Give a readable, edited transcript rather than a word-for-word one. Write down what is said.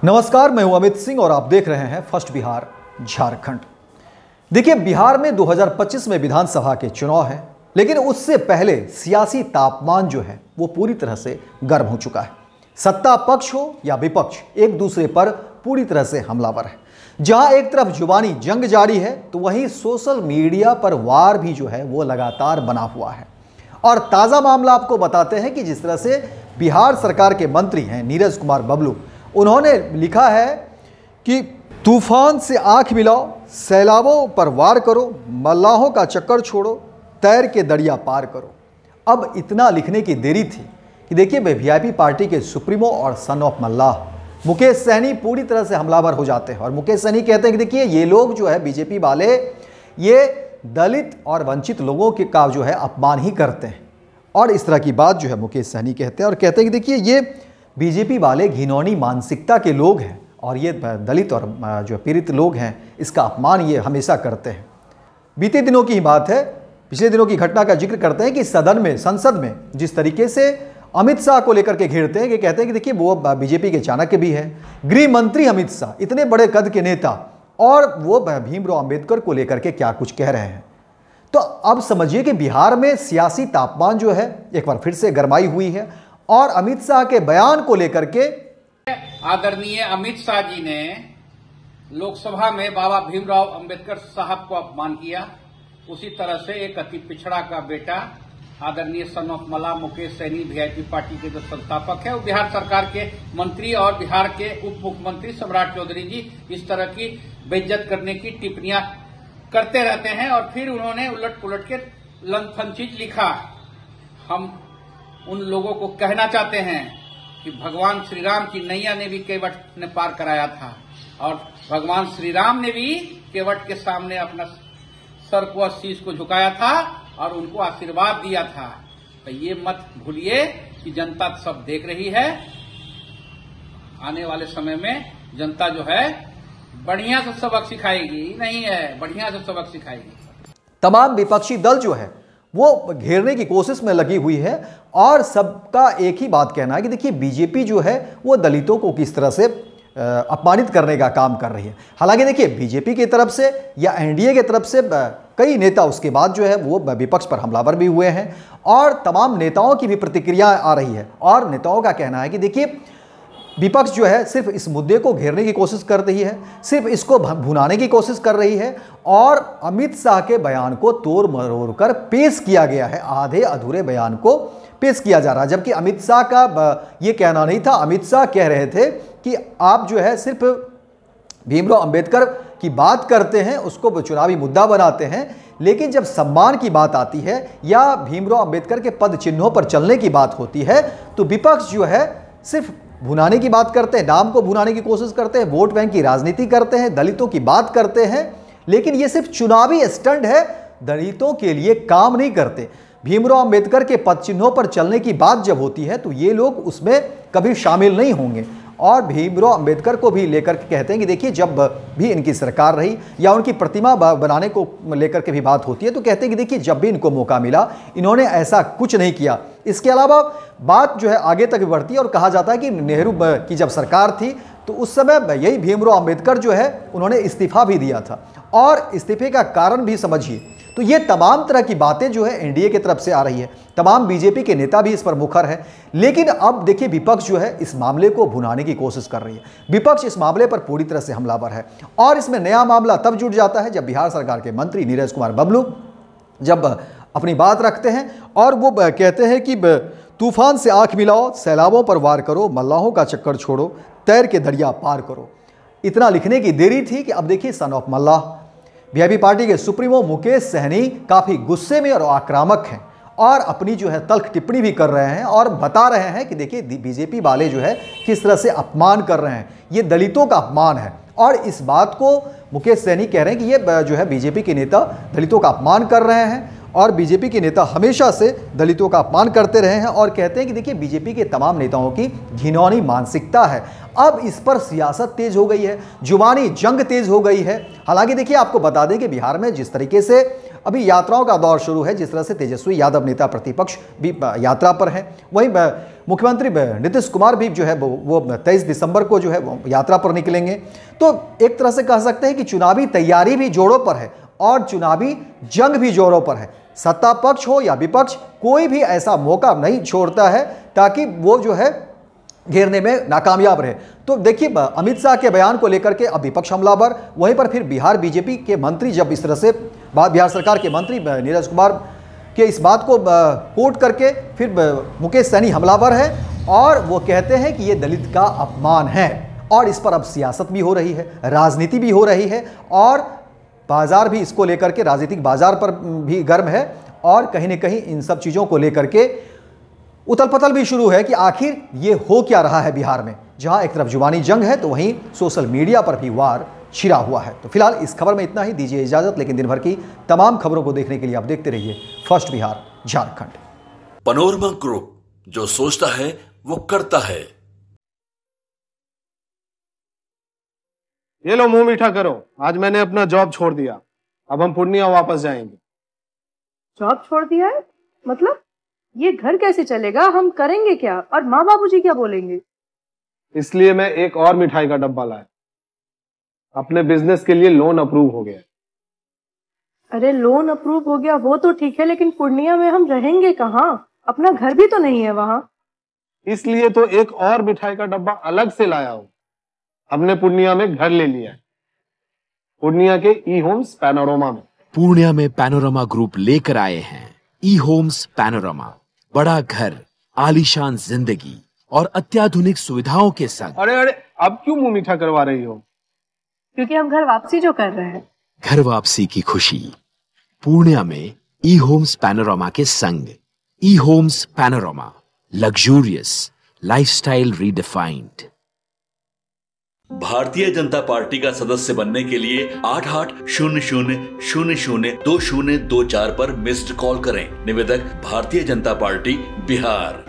नमस्कार, मैं हूं अमित सिंह और आप देख रहे हैं फर्स्ट बिहार झारखंड। देखिए, बिहार में 2025 में विधानसभा के चुनाव है, लेकिन उससे पहले सियासी तापमान जो है वो पूरी तरह से गर्म हो चुका है। सत्ता पक्ष हो या विपक्ष, एक दूसरे पर पूरी तरह से हमलावर है। जहां एक तरफ जुबानी जंग जारी है, तो वहीं सोशल मीडिया पर वार भी जो है वो लगातार बना हुआ है। और ताज़ा मामला आपको बताते हैं कि जिस तरह से बिहार सरकार के मंत्री हैं नीरज कुमार बबलू, उन्होंने लिखा है कि तूफान से आंख मिलाओ, सैलाबों पर वार करो, मल्लाहों का चक्कर छोड़ो, तैर के दरिया पार करो। अब इतना लिखने की देरी थी कि देखिए, वीआईपी पार्टी के सुप्रीमो और सन ऑफ मल्लाह मुकेश सहनी पूरी तरह से हमलावर हो जाते हैं। और मुकेश सहनी कहते हैं कि देखिए, ये लोग जो है बीजेपी वाले, ये दलित और वंचित लोगों के का जो है अपमान ही करते हैं। और इस तरह की बात जो है मुकेश सहनी कहते हैं और कहते हैं कि देखिए, ये बीजेपी वाले घिनौनी मानसिकता के लोग हैं और ये दलित और जो पीड़ित लोग हैं, इसका अपमान ये हमेशा करते हैं। बीते दिनों की ही बात है, पिछले दिनों की घटना का जिक्र करते हैं कि संसद में जिस तरीके से अमित शाह को लेकर के घेरते हैं कि कहते हैं कि देखिए, वो बीजेपी के चाणक्य भी है, गृह मंत्री अमित शाह, इतने बड़े कद के नेता, और वो भीमराव अंबेडकर को लेकर के क्या कुछ कह रहे हैं। तो अब समझिए कि बिहार में सियासी तापमान जो है एक बार फिर से गरमाई हुई है और अमित शाह के बयान को लेकर के आदरणीय अमित शाह जी ने लोकसभा में बाबा भीमराव अंबेडकर साहब को अपमान किया। उसी तरह से एक अति पिछड़ा का बेटा आदरणीय सन ऑफ मल्लाह मुकेश सहनी वीआईपी पार्टी के जो संस्थापक है, वो बिहार सरकार के मंत्री और बिहार के उप मुख्यमंत्री सम्राट चौधरी जी इस तरह की बेइज्जत करने की टिप्पणियां करते रहते हैं। और फिर उन्होंने उलट पुलट के लंथन चीज लिखा। हम उन लोगों को कहना चाहते हैं कि भगवान श्री राम की नैया ने भी केवट ने पार कराया था और भगवान श्री राम ने भी केवट के सामने अपना सर को, शीश को झुकाया था और उनको आशीर्वाद दिया था। तो ये मत भूलिए कि जनता सब देख रही है। आने वाले समय में जनता जो है बढ़िया से सबक सिखाएगी, नहीं है बढ़िया से सबक सिखाएगी। तमाम विपक्षी दल जो है वो घेरने की कोशिश में लगी हुई है और सबका एक ही बात कहना है कि देखिए, बीजेपी जो है वो दलितों को किस तरह से अपमानित करने का काम कर रही है। हालांकि देखिए, बीजेपी की तरफ से या एनडीए की तरफ से कई नेता उसके बाद जो है वो विपक्ष पर हमलावर भी हुए हैं और तमाम नेताओं की भी प्रतिक्रिया आ रही है। और नेताओं का कहना है कि देखिए, विपक्ष जो है सिर्फ इस मुद्दे को घेरने की कोशिश कर रही है, सिर्फ इसको भुनाने की कोशिश कर रही है और अमित शाह के बयान को तोड़ मरोड़ कर पेश किया गया है। आधे अधूरे बयान को पेश किया जा रहा है, जबकि अमित शाह का ये कहना नहीं था। अमित शाह कह रहे थे कि आप जो है सिर्फ भीमराव अंबेडकर की बात करते हैं, उसको चुनावी मुद्दा बनाते हैं, लेकिन जब सम्मान की बात आती है या भीमराव अंबेडकर के पद चिन्हों पर चलने की बात होती है, तो विपक्ष जो है सिर्फ भुनाने की बात करते हैं, नाम को भुनाने की कोशिश करते हैं, वोट बैंक की राजनीति करते हैं, दलितों की बात करते हैं, लेकिन ये सिर्फ चुनावी स्टंट है, दलितों के लिए काम नहीं करते। भीमराव अंबेडकर के पद चिन्हों पर चलने की बात जब होती है तो ये लोग उसमें कभी शामिल नहीं होंगे। और भीमराव अंबेडकर को भी लेकर के कहते हैं कि देखिए, जब भी इनकी सरकार रही या उनकी प्रतिमा बनाने को लेकर के भी बात होती है, तो कहते हैं कि देखिए, जब भी इनको मौका मिला इन्होंने ऐसा कुछ नहीं किया। इसके अलावा बात जो है आगे तक बढ़ती है और कहा जाता है कि नेहरू की जब सरकार थी तो उस समय यही भीमराव अंबेडकर जो है उन्होंने इस्तीफा भी दिया था और इस्तीफे का कारण भी समझिए। तो ये तमाम तरह की बातें जो है एनडीए की तरफ से आ रही है, तमाम बीजेपी के नेता भी इस पर मुखर है। लेकिन अब देखिए, विपक्ष जो है इस मामले को भुनाने की कोशिश कर रही है। विपक्ष इस मामले पर पूरी तरह से हमलावर है और इसमें नया मामला तब जुड़ जाता है जब बिहार सरकार के मंत्री नीरज कुमार बबलू जब अपनी बात रखते हैं और वो कहते हैं कि तूफान से आंख मिलाओ, सैलाबों पर वार करो, मल्लाहों का चक्कर छोड़ो, तैर के दरिया पार करो। इतना लिखने की देरी थी कि अब देखिए, सन ऑफ मल्लाह वीआईपी पार्टी के सुप्रीमो मुकेश सहनी काफ़ी गुस्से में और आक्रामक हैं और अपनी जो है तल्ख टिप्पणी भी कर रहे हैं और बता रहे हैं कि देखिए, बीजेपी वाले जो है किस तरह से अपमान कर रहे हैं, ये दलितों का अपमान है। और इस बात को मुकेश सहनी कह रहे हैं कि ये जो है बीजेपी के नेता दलितों का अपमान कर रहे हैं और बीजेपी के नेता हमेशा से दलितों का अपमान करते रहे हैं और कहते हैं कि देखिए, बीजेपी के तमाम नेताओं की घिनौनी मानसिकता है। अब इस पर सियासत तेज हो गई है, जुबानी जंग तेज हो गई है। हालांकि देखिए, आपको बता दें कि बिहार में जिस तरीके से अभी यात्राओं का दौर शुरू है, जिस तरह से तेजस्वी यादव नेता प्रतिपक्ष भी यात्रा पर हैं, वहीं मुख्यमंत्री नीतीश कुमार भी जो है वो 23 दिसंबर को जो है वो यात्रा पर निकलेंगे। तो एक तरह से कह सकते हैं कि चुनावी तैयारी भी जोरों पर है और चुनावी जंग भी जोरों पर है। सत्ता पक्ष हो या विपक्ष, कोई भी ऐसा मौका नहीं छोड़ता है ताकि वो जो है घेरने में नाकामयाब रहे। तो देखिए, अमित शाह के बयान को लेकर के अब विपक्ष हमलावर, वहीं पर फिर बिहार बीजेपी के मंत्री जब इस तरह से बिहार सरकार के मंत्री नीरज कुमार के इस बात को कोट करके फिर मुकेश सहनी हमलावर है और वो कहते हैं कि ये दलित का अपमान है। और इस पर अब सियासत भी हो रही है, राजनीति भी हो रही है और बाजार भी इसको लेकर के, राजनीतिक बाजार पर भी गर्म है और कहीं ना कहीं इन सब चीज़ों को लेकर के उथल पुथल भी शुरू है कि आखिर ये हो क्या रहा है बिहार में, जहां एक तरफ जुबानी जंग है तो वहीं सोशल मीडिया पर भी वार छिड़ा हुआ है। तो फिलहाल इस खबर में इतना ही, दीजिए इजाजत, लेकिन दिन भर की तमाम खबरों को देखने के लिए आप देखते रहिए first Bihar Jharkhand. Panorama group, जो सोचता है वो करता है। ये लो मुंह मीठा करो, आज मैंने अपना जॉब छोड़ दिया, अब हम पूर्णिया वापस जाएंगे। जॉब छोड़ दिया है? मतलब ये घर कैसे चलेगा, हम करेंगे क्या और माँ बाबूजी क्या बोलेंगे? इसलिए मैं एक और मिठाई का डब्बा लाया, अपने बिजनेस के लिए लोन अप्रूव हो गया। अरे लोन अप्रूव हो गया वो तो ठीक है, लेकिन पूर्णिया में हम रहेंगे कहाँ? अपना घर भी तो नहीं है वहाँ। इसलिए तो एक और मिठाई का डब्बा अलग से लाया हूँ। हमने पूर्णिया में घर ले लिया है, पूर्णिया के ई होम्स पैनोरमा में। पूर्णिया में पैनोरमा ग्रुप लेकर आए हैं ई होम्स पैनोरमा, बड़ा घर, आलीशान जिंदगी और अत्याधुनिक सुविधाओं के संग। अरे अरे, अब क्यों मुंह मीठा करवा रही हो? क्योंकि हम घर वापसी जो कर रहे हैं। घर वापसी की खुशी पूर्णिया में ई होम्स पैनोरमा के संग। E Homes Panorama, luxurious lifestyle redefined. Bharatiya Janata party का सदस्य बनने के लिए 8800002024 पर मिस्ड कॉल करें। निवेदक, भारतीय जनता पार्टी बिहार।